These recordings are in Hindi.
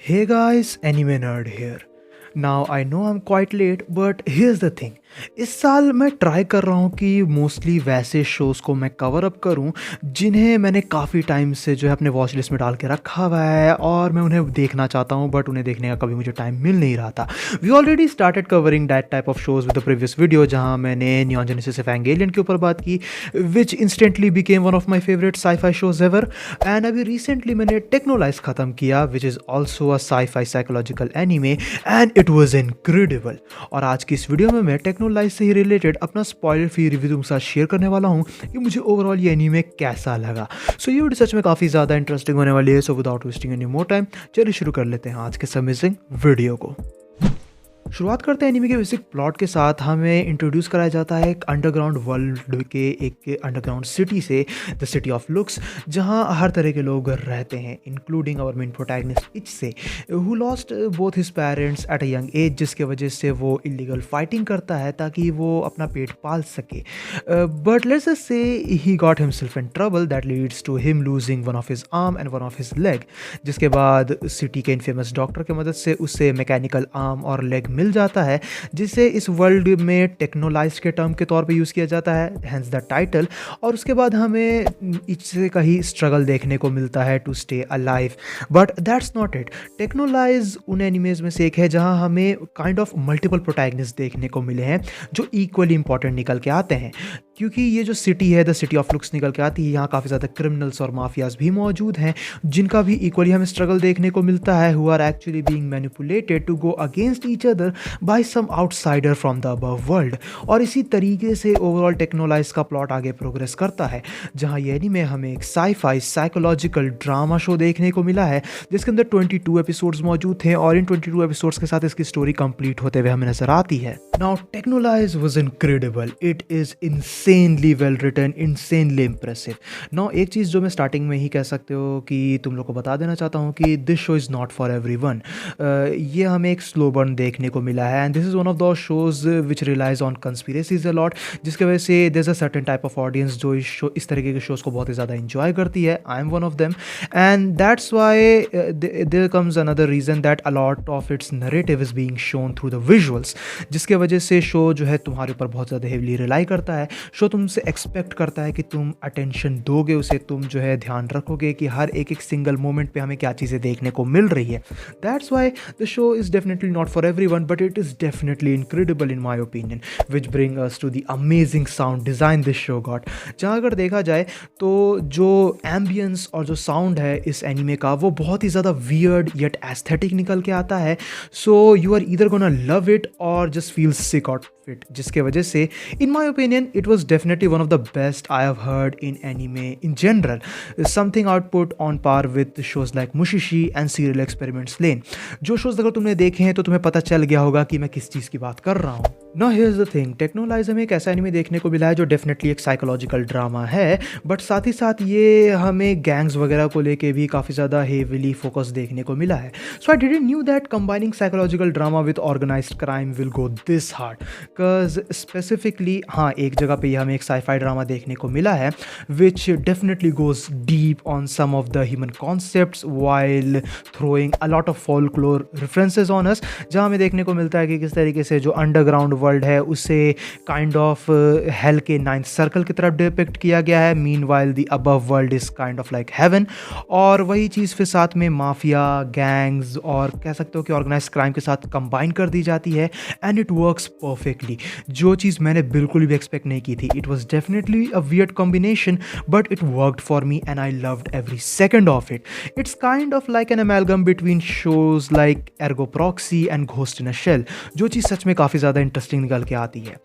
Hey guys, Anime Nerd here. Now I know I'm quite late, but here's the thing. इस साल मैं ट्राई कर रहा हूँ कि मोस्टली वैसे शोज़ को मैं कवर अप करूँ जिन्हें मैंने काफ़ी टाइम से जो है अपने वॉच लिस्ट में डाल के रखा हुआ है और मैं उन्हें देखना चाहता हूँ, बट उन्हें देखने का कभी मुझे टाइम मिल नहीं रहा था। We already started covering that type of shows with the previous video, जहाँ मैंने नियॉन जेनेसिस एवेंगेलियन के ऊपर बात की, which instantly became one of my favourite sci-fi shows ever. And अभी रिसेंटली मैंने टेक्नोलाइज ख़त्म किया, which is also a sci-fi psychological anime, and it was incredible. और आज की इस वीडियो में मैं टेक्नोलाइज से ही रिलेटेड अपना स्पॉइलर फ्री रिव्यू तुमके साथ शेयर करने वाला हूँ कि मुझे ओवरऑल ये एनीमे कैसा लगा। सो ये वीडियो सच में काफ़ी ज़्यादा इंटरेस्टिंग होने वाली है। So without wasting any more time, चलिए शुरू कर लेते हैं आज के अमेजिंग वीडियो को। शुरुआत करते हैं एनीमे के बेसिक प्लॉट के साथ। हमें इंट्रोड्यूस कराया जाता है एक अंडरग्राउंड वर्ल्ड के एक अंडरग्राउंड सिटी से, द सिटी ऑफ लुक्स, जहां हर तरह के लोग रहते हैं, including our main protagonist Ichise, who lost both his parents at a young age, जिसके वजह से वो इलीगल फाइटिंग करता है ताकि वो अपना पेट पाल सके। But let's just say he got himself in trouble that leads to him losing one of his arm and one of his leg, जिसके बाद सिटी के इनफेमस डॉक्टर की मदद से उसे मैकेनिकल आर्म और लेग मिल जाता है, जिसे इस वर्ल्ड में टेक्नोलाइज के टर्म के तौर पे यूज़ किया जाता है, हेंस द टाइटल। और उसके बाद हमें इससे का ही स्ट्रगल देखने को मिलता है to stay alive. But that's not it. Texhnolyze उन एनिमेज में से एक है जहां हमें काइंड ऑफ मल्टीपल प्रोटैगनिस्ट देखने को मिले हैं जो इक्वली इंपॉर्टेंट निकल के आते हैं, क्योंकि ये जो सिटी है, द सिटी ऑफ लुक्स निकल के आती है, यहाँ काफ़ी ज़्यादा क्रिमिनल्स और माफियाज भी मौजूद हैं जिनका भी इक्वली हमें स्ट्रगल देखने को मिलता है, who are actually being manipulated to go against each other by some outsider from the above world. और इसी तरीके से ओवरऑल टेक्नोलाइज का प्लॉट आगे प्रोग्रेस करता है, जहाँ ये एनीमे हमें एक साई-फाई साइकोलॉजिकल ड्रामा शो देखने को मिला है, जिसके अंदर 22 एपिसोड्स मौजूद थे और इन 22 एपिसोड्स के साथ इसकी स्टोरी कंप्लीट होते हुए हमें नजर आती है। Now Texhnolyze was incredible, it is insanely well written, insanely impressive. Now एक चीज़ जो मैं स्टार्टिंग में ही कह सकते हो कि तुम लोग को बता देना चाहता हूँ कि this show is not for everyone. ये हमें एक स्लो बर्न देखने को मिला है, and this is one of those shows which relies on conspiracies a lot, जिसकी वजह से there is a certain type of audience जो इस तरीके के शोज़ को बहुत ही ज़्यादा इंजॉय करती है। I am one of them, and that's why there comes another reason that a lot of its narrative is being shown through the visuals, जिसके वजह से शो जो है तुम्हारे ऊपर बहुत ज़्यादा हेवली रिलाई करता है। शो तुमसे एक्सपेक्ट करता है कि तुम अटेंशन दोगे उसे, तुम जो है ध्यान रखोगे कि हर एक एक सिंगल मोमेंट पे हमें क्या चीज़ें देखने को मिल रही है। That's why the show is definitely not for everyone, but it is definitely incredible in my opinion, which bring us to the amazing sound design this show got. जहाँ अगर देखा जाए तो जो एम्बियंस और जो साउंड है इस एनीमे का, वो बहुत ही ज़्यादा वियर्ड येट एस्थेटिक निकल के आता है। So you are either gonna love it or just feel sick out it, जिसके वजह से in my opinion it was definitely one of the best I have heard in anime in general, something output on par with shows like Mushishi and Serial Experiments Lane। जो shows अगर तुमने देखे हैं तो तुम्हें पता चल गया होगा कि मैं किस चीज़ की बात कर रहा हूँ। Now here's the thing, टेक्नोलाइज हमें एक ऐसा एनिमे देखने को मिला है जो डेफिनेटली एक साइकोलॉजिकल ड्रामा है, बट साथ ही साथ ये हमें गैंग्स वगैरह को लेके भी काफ़ी ज़्यादा हेविली फोकस देखने को मिला है। So I didn't knew that combining psychological drama with organised crime will go this hard, because specifically हाँ एक जगह पे हमें एक साई-फाई ड्रामा देखने को मिला है which definitely goes deep on some of the human concepts while throwing a lot of folklore references on us, जहाँ हमें देखने को मिलता है कि किस तरीके से जो अंडरग्राउंड वर्ल्ड है उसे काइंड ऑफ हेल के 9th सर्कल की तरफ डिपिक्ट किया गया है, meanwhile the above world is kind of like heaven. और वही चीज़ फिर साथ में माफिया, गैंग्स और कह सकते हो कि ऑर्गेनाइज क्राइम के साथ कंबाइन कर दी जाती है, एंड इट वर्क्स परफेक्टली, जो चीज़ मैंने बिल्कुल भी एक्सपेक्ट नहीं की थी। It was definitely a weird combination, but it worked for me and I loved every second of it. It's kind of like an amalgam between shows like Ergo Proxy and Ghost in a Shell, जो चीज़ सच में काफ़ी ज़्यादा इंटरेस्टिंग निकल के आती है।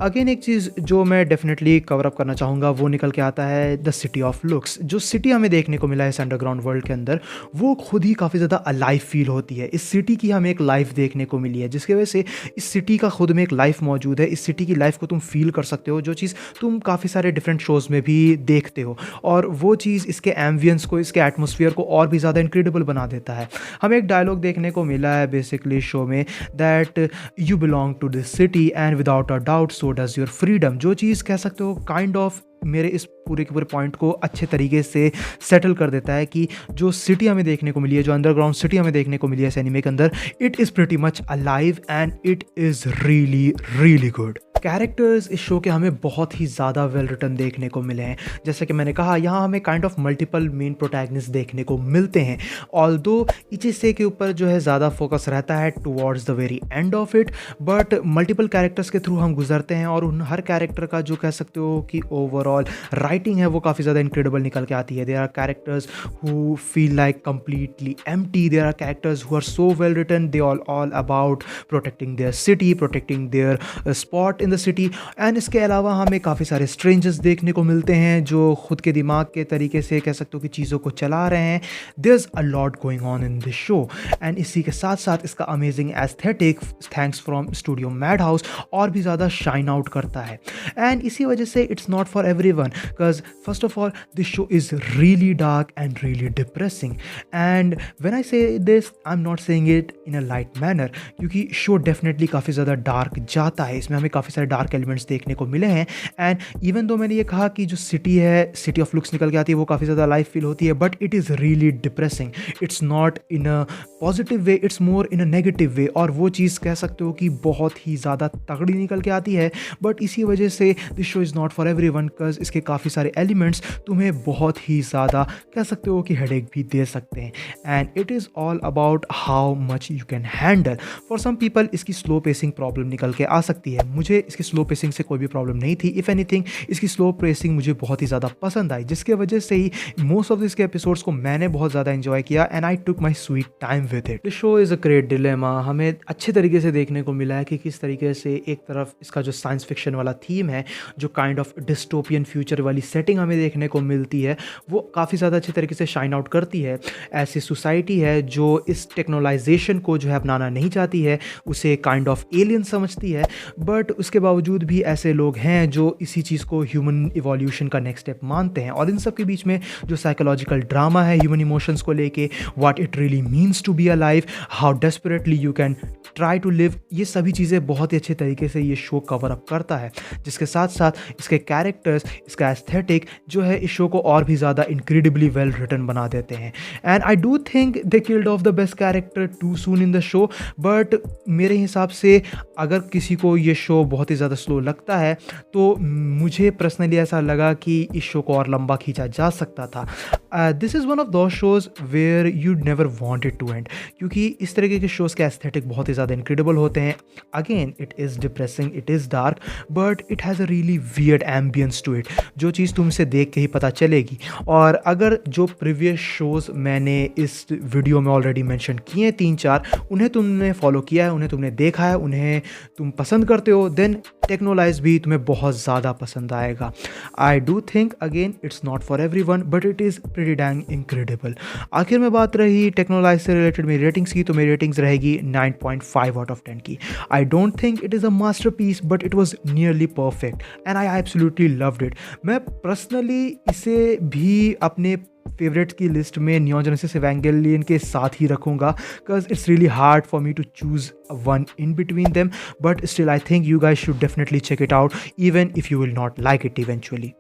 अगेन एक चीज़ जो मैं डेफिनेटली कवर अप करना चाहूँगा वो निकल के आता है द सिटी ऑफ लुक्स। जो सिटी हमें देखने को मिला है इस अंडरग्राउंड वर्ल्ड के अंदर, वो खुद ही काफ़ी ज़्यादा अलाइव फील होती है। इस सिटी की हमें एक लाइफ देखने को मिली है, जिसकी वजह से इस सिटी का खुद में एक लाइफ मौजूद है। इस सिटी की लाइफ को तुम फील कर सकते हो, जो चीज़ तुम काफ़ी सारे डिफरेंट शोज़ में भी देखते हो, और वो चीज़ इसके एम्बियंस को, इसके एटमॉस्फेयर को और भी ज़्यादा इनक्रेडिबल बना देता है। हमें एक डायलॉग देखने को मिला है बेसिकली शो में, that you belong to this city city and without a doubt so does your freedom. जो चीज़ कह सकते हो काइंड ऑफ मेरे इस पूरे के पूरे पॉइंट को अच्छे तरीके से सेटल कर देता है कि जो सिटी हमें देखने को मिली है, जो अंडरग्राउंड सिटी हमें देखने को मिली है इस एनिमे के अंदर, it is pretty much alive and it is really really good. Characters इस शो के हमें बहुत ही ज़्यादा वेल रिटन देखने को मिले हैं। जैसे कि मैंने कहा, यहाँ हमें kind of multiple main protagonist देखने को मिलते हैं। ऑल्दो इचिसे के ऊपर जो है ज़्यादा फोकस रहता है towards the very end of it, but multiple characters के थ्रू हम गुजरते हैं और उन हर कैरेक्टर का जो कह सकते हो कि ओवरऑल राइटिंग है वो काफ़ी ज़्यादा इनक्रेडिबल निकल के आती है। There are characters who feel like completely empty, there are characters who are so well written, they all about protecting their city, protecting their spot in the city. And इसके अलावा हमें काफ़ी सारे स्ट्रेंजर्स देखने को मिलते हैं जो खुद के दिमाग के तरीके से कह सकते हो कि चीज़ों को चला रहे हैं। There is a lot going on in this show and इसी के साथ साथ इसका amazing aesthetic thanks from studio mad house और भी ज़्यादा शाइन आउट करता है। एंड इसी वजह से it's not for everyone, because first of all this show is really dark and really depressing. And when I say this I am not saying it in a light manner, क्योंकि शो डेफिनेटली काफ़ी ज़्यादा डार्क जाता है। इसमें हमें काफ़ी सारे डार्क एलिमेंट्स देखने को मिले हैं। एंड इवन दो मैंने ये कहा कि जो सिटी है, सिटी ऑफ लुक्स निकल के आती है, वो काफ़ी ज़्यादा लाइफ फील होती है, but it is really depressing. It's not in a positive way, it's more in a negative way. और वो चीज़ कह सकते हो कि बहुत ही ज़्यादा तगड़ी निकल के आती है। बट इसी वजह से this show is not for everyone, because इसके काफ़ी सारे एलिमेंट्स तुम्हें बहुत ही ज़्यादा कह सकते हो कि हेडेक भी दे सकते हैं। And it is all about how much you can handle. For some people इसकी स्लो पेसिंग प्रॉब्लम निकल के आ सकती है। मुझे इसकी स्लो पेसिंग से कोई भी प्रॉब्लम नहीं थी। इफ़ एनीथिंग इसकी स्लो पेसिंग मुझे बहुत ही ज़्यादा पसंद आई, जिसके वजह से ही मोस्ट ऑफ इसके एपिसोड्स को मैंने बहुत ज़्यादा एंजॉय किया and I took my sweet time with it. This show is a great dilemma. हमें अच्छे तरीके से देखने को मिला है कि किस तरीके से एक तरफ इसका जो साइंस फिक्शन वाला थीम है, जो काइंड ऑफ डिस्टोपियन फ्यूचर वाली सेटिंग हमें देखने को मिलती है, वो काफ़ी ज़्यादा अच्छे तरीके से शाइन आउट करती है। ऐसी सोसाइटी है जो इस टेक्नोलाइजेशन को जो है अपनाना नहीं चाहती है, उसे काइंड ऑफ एलियन समझती है, बट उसके बावजूद भी ऐसे लोग हैं जो इसी चीज़ को ह्यूमन इवोल्यूशन का नेक्स्ट स्टेप मानते हैं। और इन सब के बीच में जो साइकोलॉजिकल ड्रामा है ह्यूमन इमोशंस को लेके, what it really means to be a life, how desperately you can try to live, ये सभी चीज़ें बहुत ही अच्छे तरीके से ये शो कवर अप करता है। जिसके साथ साथ इसके कैरेक्टर्स, इसका एस्थेटिक जो है इस शो को और भी ज़्यादा इनक्रेडिबली वेल रिटन बना देते हैं। And I do think they killed of the best character too soon in the show, but मेरे हिसाब से अगर किसी को ये शो बहुत ही ज़्यादा स्लो लगता है तो मुझे पर्सनली ऐसा लगा कि इस शो को और लंबा खींचा जा सकता था। This is one of those shows where you never want it to end, क्योंकि इस तरीके के शोज़ के एस्थेटिक बहुत ही ज़्यादा इनक्रेडिबल होते हैं। Again it is depressing, it is dark, but it has a really weird ambiance to it, जो चीज़ तुमसे देख के ही पता चलेगी। और अगर जो प्रीवियस शोज़ मैंने इस वीडियो में ऑलरेडी मेंशन किए 3-4, उन्हें तुमने फॉलो किया है, उन्हें तुमने देखा है, उन्हें तुम पसंद करते हो, देन टेक्नोलाइज भी तुम्हें बहुत ज़्यादा पसंद आएगा। I do think again it's not for everyone, but it is pretty dang incredible. आखिर में बात रही टेक्नोलाइज से रिलेटेड मेरी रेटिंग्स की, तो मेरी रेटिंग्स रहेगी 9.5 आउट ऑफ 10 की। I don't think it is a masterpiece, but it was nearly perfect and I absolutely loved it. मैं पर्सनली इसे भी अपने फेवरेट्स की लिस्ट में नियॉन जेनेसिस एवेंगेलियन के साथ ही रखूँगा, because it's really hard for me to choose one in between them, but still I think you guys should definitely check it out even if you will not like it eventually.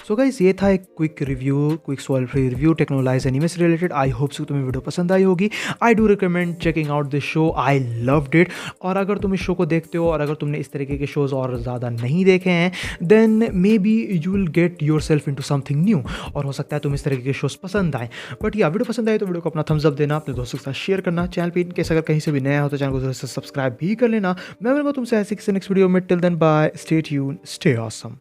So guys, ये था एक quick review, quick solve free review Texhnolyze anime से रिलेटेड। आई होप सो तुम्हें वीडियो पसंद आई होगी। I do recommend checking out this show, I loved it. और अगर तुम इस शो को देखते हो और अगर तुमने इस तरीके के शोज़ और ज़्यादा नहीं देखे हैं, then maybe you will get yourself into something new, और हो सकता है तुम इस तरीके के शोज़ पसंद आए। बट या वीडियो पसंद आए तो वीडियो को अपना थम्स अप देना, अपने दोस्तों के साथ शेयर करना, चैनल पे इनकेस अगर कहीं से भी नया हो तो चैनल को सब्सक्राइब भी कर लेना। मैं मिलूंगा तुमसे ऐसे किसी नेक्स्ट वीडियो में। Till then bye, stay tune, stay awesome.